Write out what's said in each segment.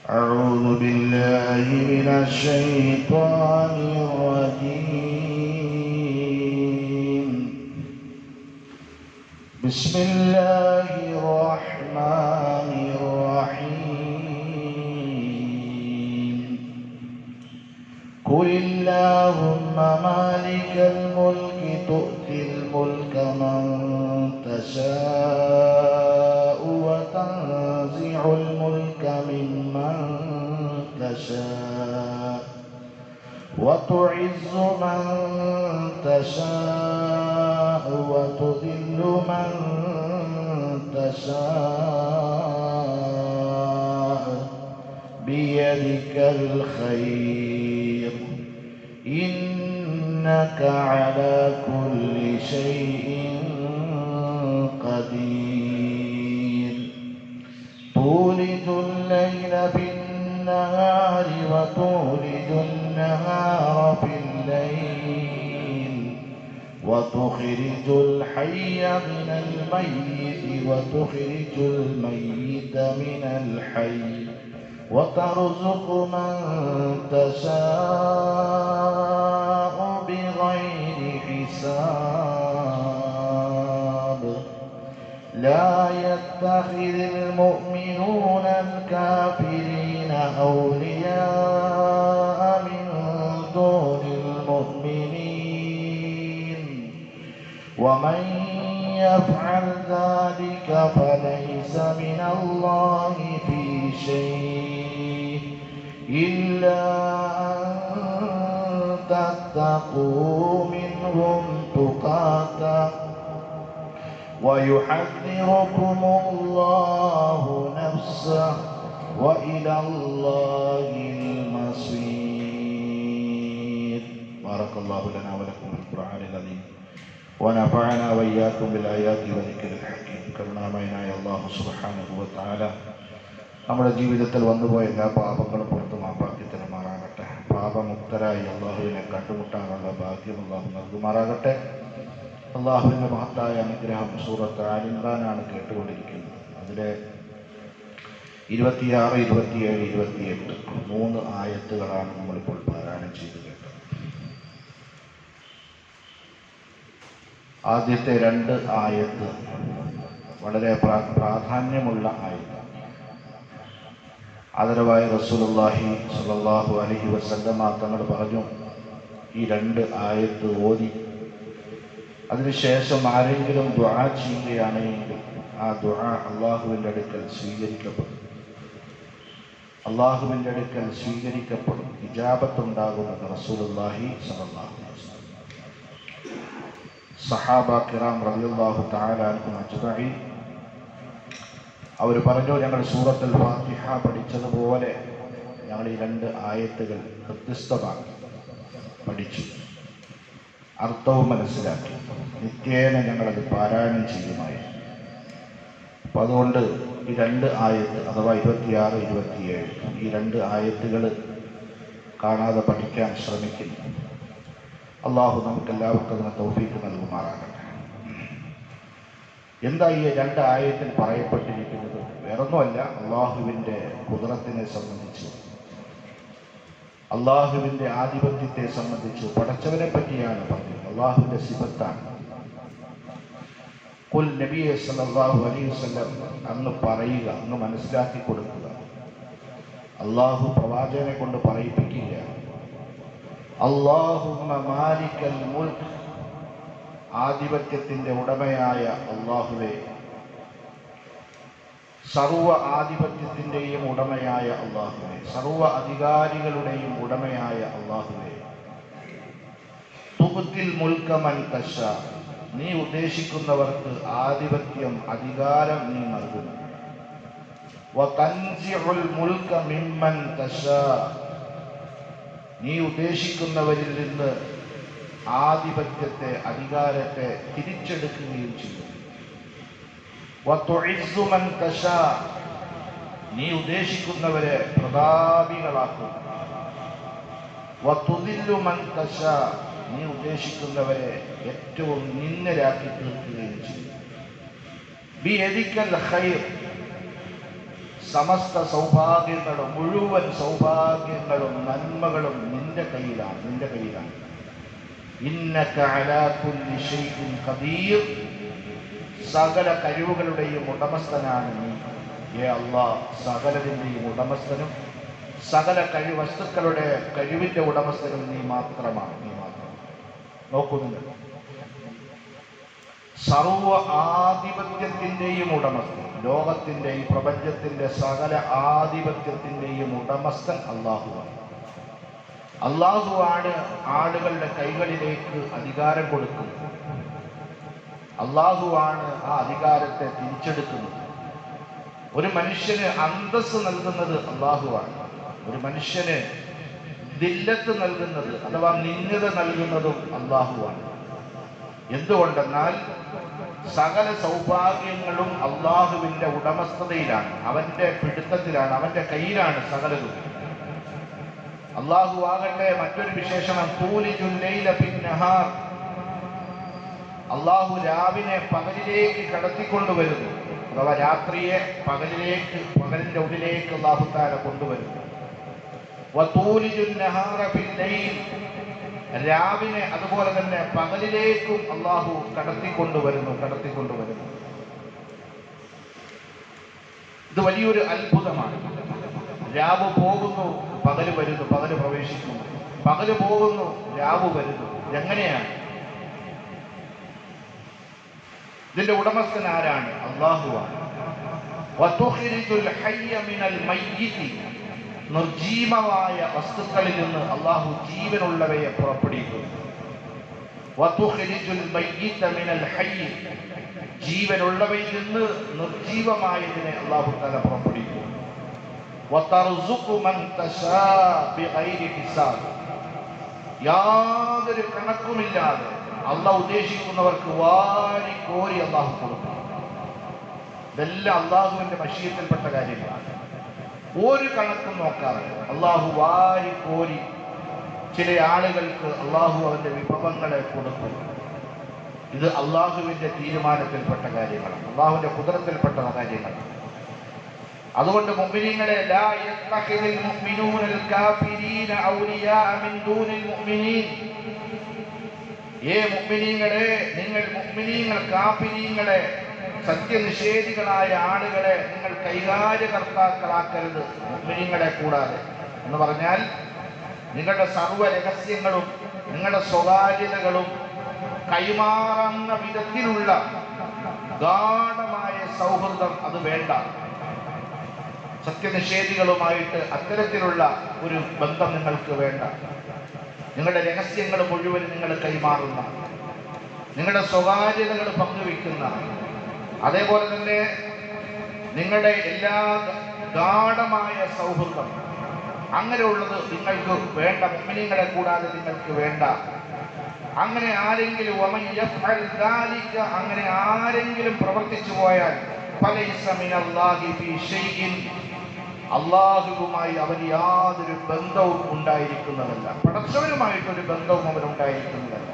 أعوذ بالله من الشيطان الرجيم. بسم الله الرحمن الرحيم. قل اللهم مالك الملك تؤتي الملك من تشاء وتنزع الملك ممن تشاء وتعز من تشاء وتذل من تشاء بيدك الخير إنك على كل شيء قدير. تولد الليل في النهار وتولد النهار في الليل وتخرج الحي من الميت وتخرج الميت من الحي وترزق من تشاء بغير حساب. لا يتخذ المؤمنون الكافرين أولياء من دون المؤمنين ومن يفعل ذلك فليس من الله في شيء إلا أن تتقوا منهم تقاتا ويحذركم الله نفسه وإلى الله المصير. بارك الله لنا ولكم بالقرآن العظيم ونفعنا وإياكم بالآيات والذكر الحكيم. കരുണാമയനായ അല്ലാഹു സുബ്ഹാനഹു വ തആല നമ്മുടെ ജീവിതത്തിൽ വന്നുപോയ എല്ലാ പാപങ്ങളും പുറത്തു മാപ്പാക്കി തരുമാറാകട്ടെ. പാപമുക്തരായി അള്ളാഹുവിനെ കണ്ടുമുട്ടാനുള്ള ഭാഗ്യം അല്ലാഹു നൽകുമാറാകട്ടെ. അള്ളാഹുവിൻ്റെ മഹത്തായ അനുഗ്രഹം സൂറത്ത് ആൽ ഇംറാനാണ് കേട്ടുകൊണ്ടിരിക്കുന്നത്. അതിലെ 26, 27, 28 3 ആയത്തുകളാണ് നമ്മളിപ്പോൾ പാരായണം ചെയ്തു കേട്ടത്. ആദ്യത്തെ 2 ആയത്ത് വളരെ പ്രാധാന്യമുള്ള ആയത്താണ്. ആദരവായ റസൂലുള്ളാഹി സ്വല്ലല്ലാഹു അലൈഹി വസല്ലമ തങ്ങൾ പറഞ്ഞു, ഈ 2 ആയത്ത് ഓതി അതിനുശേഷം ആരെങ്കിലും ദുആ ചെയ്യുകയാണെങ്കിൽ ആ ദുആ അള്ളാഹുവിൻ്റെ അടുക്കൽ സ്വീകരിക്കപ്പെടും. അള്ളാഹുവിൻ്റെ അടുക്കൽ സ്വീകരിക്കപ്പെടും, ഇജാബത്തുണ്ടാകുമെന്ന് റസൂലുള്ളാഹി സ്വല്ലല്ലാഹു അലൈഹി വസല്ലം. സഹാബ കിറാം റളിയല്ലാഹു തആല അൻഹും അജ്മഈൻ അവർ പറഞ്ഞു, ഞങ്ങൾ സൂറത്തുൽ ഫാത്തിഹ പഠിച്ചതുപോലെ ഞങ്ങൾ ഈ 2 ആയത്തുകൾ ഹൃദ്യസ്ഥമാക്കി പഠിച്ചു, അർത്ഥവും മനസ്സിലാക്കി. നിത്യേന ഞങ്ങളത് പാരായണം ചെയ്യുമായിരുന്നു. അപ്പം അതുകൊണ്ട് ഈ 2 ആയത്ത് അഥവാ 26, 27 ഈ 2 ആയത്തുകൾ കാണാതെ പഠിക്കാൻ ശ്രമിക്കുന്നു. അള്ളാഹു നമുക്കെല്ലാവർക്കും അതിന് തൗഫീഖ് നൽകുമാറാകട്ടെ. എന്താ ഈ 2 ആയത്തിൽ പറയപ്പെട്ടിരിക്കുന്നത്? വേറൊന്നുമല്ല, അള്ളാഹുവിൻ്റെ ഖുദ്റത്തിനെ സംബന്ധിച്ച്, അള്ളാഹുവിൻ്റെ ആധിപത്യത്തെ സംബന്ധിച്ച്, പടച്ചവനെ പറ്റിയാണ് പറഞ്ഞത്. അള്ളാഹുവിൻ്റെ സിഫത്താണ്. ഖുൽ നബിയെ സല്ലല്ലാഹു അലൈഹി വസല്ലം അങ്ങ് പറയുക, അങ്ങ് മനസ്സിലാക്കി കൊടുക്കുക. അള്ളാഹു പ്രവാചകനെ കൊണ്ട് പറയിപ്പിക്കുകയാണ്. അല്ലാഹുമ്മ മാലിക്കൽ മുൽക്ക്, ആധിപത്യത്തിൻ്റെ ഉടമയായ അള്ളാഹുവേ, സർവ ആധിപത്യത്തിൻ്റെയും ഉടമയായ അള്ളാഹുവേ, സർവ അധികാരികളുടെയും ഉടമയായ അള്ളാഹുവേ, തുബ്തിൽ മുൽക മൻ തശാ, നീ ഉദ്ദേശിക്കുന്നവർക്ക് ആധിപത്യം, അധികാരം നീ നൽകുന്നു. വതൻസിഉൽ മുൽക മിമ്മൻ തശാ, നീ ഉദ്ദേശിക്കുന്നവരിൽ നിന്ന് ആധിപത്യത്തെ, അധികാരത്തെ തിരിച്ചെടുക്കുകയും ചെയ്യുന്നു. വതുഇസ്സു മൻ തശാ, നീ ഉദ്ദേശിക്കുന്നവരെ പ്രതാപികളാക്കുന്നു. വതുദില്ലു മൻ തശാ, നീ ഉദ്ദേശിക്കുന്നവരെ ഏറ്റവും നിന്ദരാക്കി തീർക്കുകയും ചെയ്യും. ബിയദിക്കൽ ഖൈർ, സമസ്ത സൗഭാഗ്യങ്ങളും മുഴുവൻ സൗഭാഗ്യങ്ങളും നന്മകളും നിന്റെ കയ്യിലാണ്, നിന്റെ കയ്യിലാണ്. ഇന്നക അലാ കുല്ലി ശൈഇൻ ഖദീർ, സകല കഴിവുകളുടെയും ഉടമസ്ഥനാണ് നീ. അല്ലാഹ് സകലതിൻ്റെയും ഉടമസ്ഥനും സകല വസ്തുക്കളുടെ കഴിവിന്റെ ഉടമസ്ഥനും നീ മാത്രമാണ്, നീ മാത്രം. നോക്കുന്നുണ്ട്, സർവ ആധിപത്യത്തിൻ്റെയും ഉടമസ്ഥൻ, ലോകത്തിന്റെ ഈ പ്രപഞ്ചത്തിന്റെ സകല ആധിപത്യത്തിൻ്റെയും ഉടമസ്ഥൻ അല്ലാഹുവാണ്. അല്ലാഹുവാണ് ആളുകളുടെ കൈകളിലേക്ക് അധികാരം കൊടുക്കുന്നത്. അല്ലാഹുവാണ് ആ അധികാരത്തെ തിരിച്ചെടുക്കുന്നത്. ഒരു മനുഷ്യന് അന്തസ്സ് നൽകുന്നത് അല്ലാഹുവാണ്. ഒരു മനുഷ്യന് ദില്ലത്ത് നൽകുന്നത് അഥവാ നിന്ദത നൽകുന്നതും അല്ലാഹുവാണ്. എന്തുകൊണ്ടെന്നാൽ സകല സൗഭാഗ്യങ്ങളും അല്ലാഹുവിന്റെ ഉടമസ്ഥതയിലാണ്, അവന്റെ പിടുത്തത്തിലാണ്, അവന്റെ കയ്യിലാണ് സകലതും. അല്ലാഹു ആകട്ടെ മറ്റൊരു വിശേഷണം, തൂലിജുൽ ലൈല ഫിന്നഹാർ, അല്ലാഹു രാവിനെ പകലിലേക്ക് കടത്തിക്കൊണ്ടുവരുന്നു, അഥവാ രാത്രിയെ പകലിലേക്ക്, പകലിന്റെ ഉള്ളിലേക്ക് അല്ലാഹു തആല കൊണ്ടുവരുന്നു. വതൂലിജുൻ നഹാറ ഫിൽ ലൈൽ, രാവിനെ അതുപോലെ തന്നെ പകലിലേക്കും അല്ലാഹു കടത്തിക്കൊണ്ടുവരുന്നു. ഇത് വലിയൊരു അത്ഭുതമാണ്. രാവ് പോകുന്നു, പകല് വരുന്നു, പകല് പ്രവേശിക്കുന്നു, പകല് പോകുന്നു, രാവ് വരുന്നു. എങ്ങനെയാണ്? ഇതിന്റെ ഉടമസ്ഥൻ ആരാണ്? അല്ലാഹുവാണ്. വതുഖ്രിജുൽ ഹയ്യ മിനൽ മയ്യിതി, നിർജീവമായ വസ്തുക്കളിൽ നിന്ന് അല്ലാഹു ജീവനുള്ളവയെ പുറപ്പെടുവിക്കുന്നു. വതുഖ്രിജുൽ മയ്യിത മിനൽ ഹയ്യ, ജീവനുള്ളവയിൽ നിന്ന് നിർജീവമായതിനെ അല്ലാഹു തആല പുറപ്പെടുവിക്കുന്നു. വതർസുഖു മൻ തശാ ബിഗൈരി ഹിസാബ്, യാതൊരു കണക്കുമില്ലാതെ അല്ലാഹു ഉദ്ദേശിക്കുന്നവർക്ക് വാരി കോരി അല്ലാഹു കൊടുക്കും. ഇതെല്ലാം അല്ലാഹുവിന്റെ മശീയത്തിൽപ്പെട്ട കാര്യങ്ങളാണ്. ഒരു കണക്കും നോക്കാതെ അല്ലാഹു വാരി കോരി ചില ആളുകൾക്ക് അല്ലാഹു അവന്റെ വിഭവങ്ങളെ കൊടുക്കും. ഇത് അല്ലാഹുവിന്റെ തീരുമാനത്തിൽപ്പെട്ട കാര്യങ്ങളാണ്, അല്ലാഹുവിന്റെ ഖുദ്റത്തിൽപ്പെട്ട കാര്യങ്ങളാണ്. അതുകൊണ്ട് മുഅ്മിനീങ്ങളെ, ലാ യത്തഖിദുൽ മുഅ്മിനൂനൽ കാഫിരീന ഔലിയാ മിൻ ദൂനിൽ മുഅ്മിനീൻ, മുഅ്മിനീങ്ങളെ, നിങ്ങൾ മുഅ്മിനീങ്ങൾ കാഫിരീങ്ങളെ, സത്യനിഷേധികളായ ആളുകളെ നിങ്ങൾ കൈകാര്യകർത്താക്കളാക്കരുത്, മുഅ്മിനീങ്ങളെ കൂടാതെ. എന്ന് പറഞ്ഞാൽ നിങ്ങളുടെ സർവ്വ രഹസ്യങ്ങളും നിങ്ങളുടെ സ്വകാര്യതകളും കൈമാറുന്ന വിധത്തിലുള്ള ഗാഢമായ സൗഹൃദം അത് വേണ്ട. സത്യനിഷേധികളുമായിട്ട് അത്തരത്തിലുള്ള ഒരു ബന്ധം നിങ്ങൾക്ക് വേണ്ട. നിങ്ങളുടെ രഹസ്യങ്ങൾ മുഴുവൻ നിങ്ങൾ കൈമാറുന്ന, നിങ്ങളുടെ സ്വകാര്യതകൾ പങ്കുവെക്കുന്ന, അതേപോലെ തന്നെ നിങ്ങളുടെ എല്ലാ ഗാഢമായ സൗഹൃദം അങ്ങനെയുള്ളത് നിങ്ങൾക്ക് വേണ്ട, മുഅ്മിനീങ്ങളെ കൂടാതെ നിങ്ങൾക്ക് വേണ്ട. അങ്ങനെ ആരെങ്കിലും അങ്ങനെ ആരെങ്കിലും പ്രവർത്തിച്ചു പോയാൽ ഫലൈസ മിനല്ലാഹി ഫീ ഷൈഇൻ, അല്ലാഹുവുമായി അവർ യാതൊരു ബന്ധവും ഉണ്ടായിരിക്കുന്നതല്ല, പടച്ചവനുമായിട്ടൊരു ബന്ധവും അവരുണ്ടായിരിക്കുന്നതല്ല.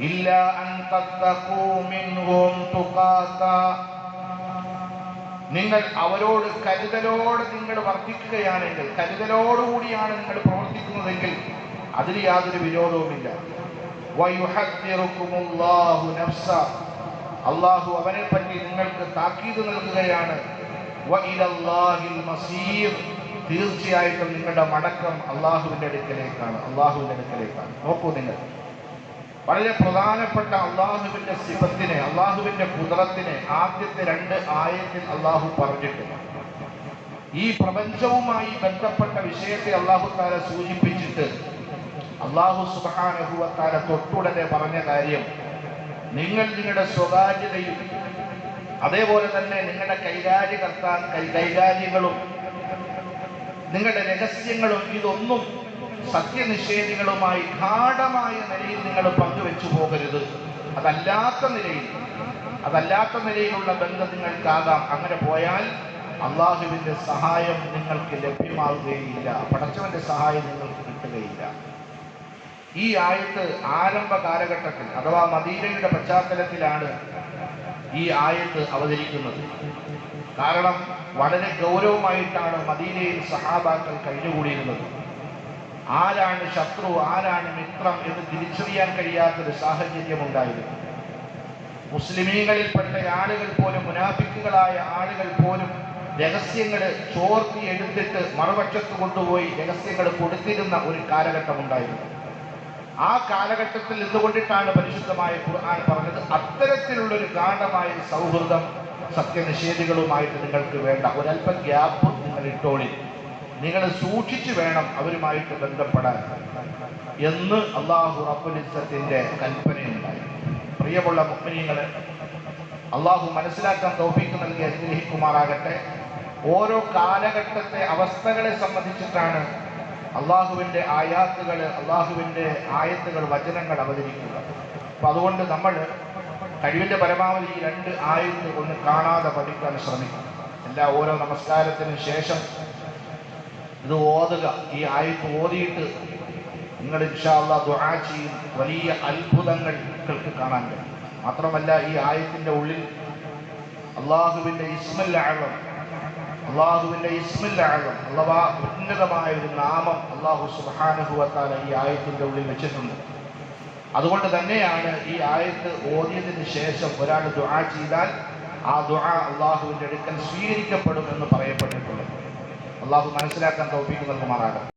ഇല്ല അൻ തത്തഖൂ മിൻഹും തുഖാത, നിങ്ങൾ അവരോട് കരുതലോടെ നിങ്ങൾ വർത്തിക്കുകയാണെങ്കിൽ, കരുതലോടുകൂടിയാണ് നിങ്ങൾ പ്രവർത്തിക്കുന്നതെങ്കിൽ അതിൽ യാതൊരു വിരോധവുമില്ല. വയുഹദ്ദിറുകുമുല്ലാഹു നഫ്സ, അല്ലാഹു അവനെ പറ്റി നിങ്ങൾക്ക് താക്കീത് നൽകുകയാണ്. വഇലല്ലാഹിൽ മസീർ, തീർച്ചയായിട്ടും നിങ്ങളുടെ മടക്കം അല്ലാഹുവിന്റെ അടുക്കലേക്കാണ്, അല്ലാഹുവിന്റെ അടുക്കലേക്കാണ്. നോക്കൂ, നിങ്ങൾ വളരെ പ്രധാനപ്പെട്ട അല്ലാഹുവിന്റെ സിഫത്തിനെ, അല്ലാഹുവിന്റെ ഖുദ്റത്തിനെ ആദ്യത്തെ 2 ആയത്തിൽ അല്ലാഹു പറഞ്ഞിട്ടുണ്ട്. ഈ പ്രപഞ്ചവുമായി ബന്ധപ്പെട്ട വിഷയത്തെ അല്ലാഹു തആല സൂചിപ്പിച്ചിട്ട് അല്ലാഹു സുബ്ഹാനഹു വ തആല തൊട്ടുടനെ പറഞ്ഞ കാര്യം, നിങ്ങൾ നിങ്ങളുടെ സ്വകാര്യതയും അതേപോലെ തന്നെ നിങ്ങളുടെ കൈകാര്യങ്ങളും നിങ്ങളുടെ രഹസ്യങ്ങളും ഇതൊന്നും സത്യനിഷേധികളുമായി ഗാഢമായ നിലയിൽ നിങ്ങൾ പങ്കുവെച്ചു പോകരുത്. അതല്ലാത്ത നിലയിലുള്ള ബന്ധം നിങ്ങൾക്കാകാം. അങ്ങനെ പോയാൽ അള്ളാഹുവിന്റെ സഹായം നിങ്ങൾക്ക് ലഭ്യമാവുകയില്ല, പടച്ചവന്റെ സഹായം നിങ്ങൾക്ക് കിട്ടുകയില്ല. ഈ ആയത്ത് ആരംഭ കാലഘട്ടത്തിൽ അഥവാ മദീനയുടെ പശ്ചാത്തലത്തിലാണ് ഈ ആയത്ത് അവതരിക്കുന്നത്. കാരണം വളരെ ഗൗരവമായിട്ടാണ് മദീനയിൽ സഹാബാക്കൾ കഴിഞ്ഞുകൂടിയിരുന്നത്. ആരാണ് ശത്രു, ആരാണ് മിത്രം എന്ന് തിരിച്ചറിയാൻ കഴിയാത്തൊരു സാഹചര്യം ഉണ്ടായിരുന്നു. മുസ്ലിമീങ്ങളിൽപ്പെട്ട ആളുകൾ പോലും, മുനാഫിക്കുകളായ ആളുകൾ പോലും രഹസ്യങ്ങൾ ചോർത്തി എടുത്തിട്ട് മറുപക്ഷത്ത് കൊണ്ടുപോയി രഹസ്യങ്ങൾ കൊടുത്തിരുന്ന ഒരു കാലഘട്ടം ഉണ്ടായിരുന്നു. ആ കാലഘട്ടത്തിൽ നിന്നുകൊണ്ടിട്ടാണ് പരിശുദ്ധമായ ഖുർആൻ പറഞ്ഞത്, അത്തരത്തിലുള്ളൊരു ഗാഢമായ സൗഹൃദം സത്യനിഷേധികളുമായിട്ട് നിങ്ങൾക്ക് വേണ്ട. ഒരല്പം ഗ്യാപ്പ് നിങ്ങൾ ഇട്ടോളി, നിങ്ങൾ സൂക്ഷിച്ചു വേണം അവരുമായിട്ട് ബന്ധപ്പെടാൻ എന്ന് അല്ലാഹു റബ്ബുൽ ഇസ്സത്തിന്റെ കൽപ്പനയുണ്ടായി. പ്രിയമുള്ള മുഅ്മിനീങ്ങളെ, അല്ലാഹു മനസ്സിലാക്കാൻ തൗഫീഖ് നൽകി അനുഗ്രഹിക്കുമാറാകട്ടെ. ഓരോ കാലഘട്ടത്തെ അവസ്ഥകളെ സംബന്ധിച്ചിട്ടാണ് അള്ളാഹുവിൻ്റെ ആയാത്തുകൾ, അള്ളാഹുവിൻ്റെ ആയത്തുകൾ, വചനങ്ങൾ അവതരിക്കുക. അപ്പം അതുകൊണ്ട് നമ്മൾ കഴിവിൻ്റെ പരമാവധി ഈ 2 ആയത്ത് ഒന്ന് കാണാതെ പഠിക്കാൻ ശ്രമിക്കും. ഓരോ നമസ്കാരത്തിനും ശേഷം ഇത് ഓതുക. ഈ ആയത്ത് ഓതിയിട്ട് നിങ്ങൾ ഇൻഷാ അല്ലാഹ് ദുആ ചെയ്യും. വലിയ അത്ഭുതങ്ങൾ നിങ്ങൾക്ക് കാണാൻ കഴിയും. മാത്രമല്ല ഈ ആയത്തിൻ്റെ ഉള്ളിൽ അള്ളാഹുവിൻ്റെ ഇസ്മുൽ അഅ്ളം, അഥവാ ഉന്നതമായ ഒരു നാമം അല്ലാഹു സുബ്ഹാനഹു വ തആല ഈ ആയത്തിൻ്റെ ഉള്ളിൽ വെച്ചിട്ടുണ്ട്. അതുകൊണ്ട് തന്നെയാണ് ഈ ആയത്ത് ഓതിയതിന് ശേഷം ഒരാൾ ദുആ ചെയ്താൽ ആ ദുആ അള്ളാഹുവിൻ്റെ അടുക്കൽ സ്വീകരിക്കപ്പെടും എന്ന് പറയപ്പെട്ടിട്ടുള്ളത്. അള്ളാഹു മനസ്സിലാക്കാൻ തൗഫീഖ് നൽകുമാറാകട്ടെ.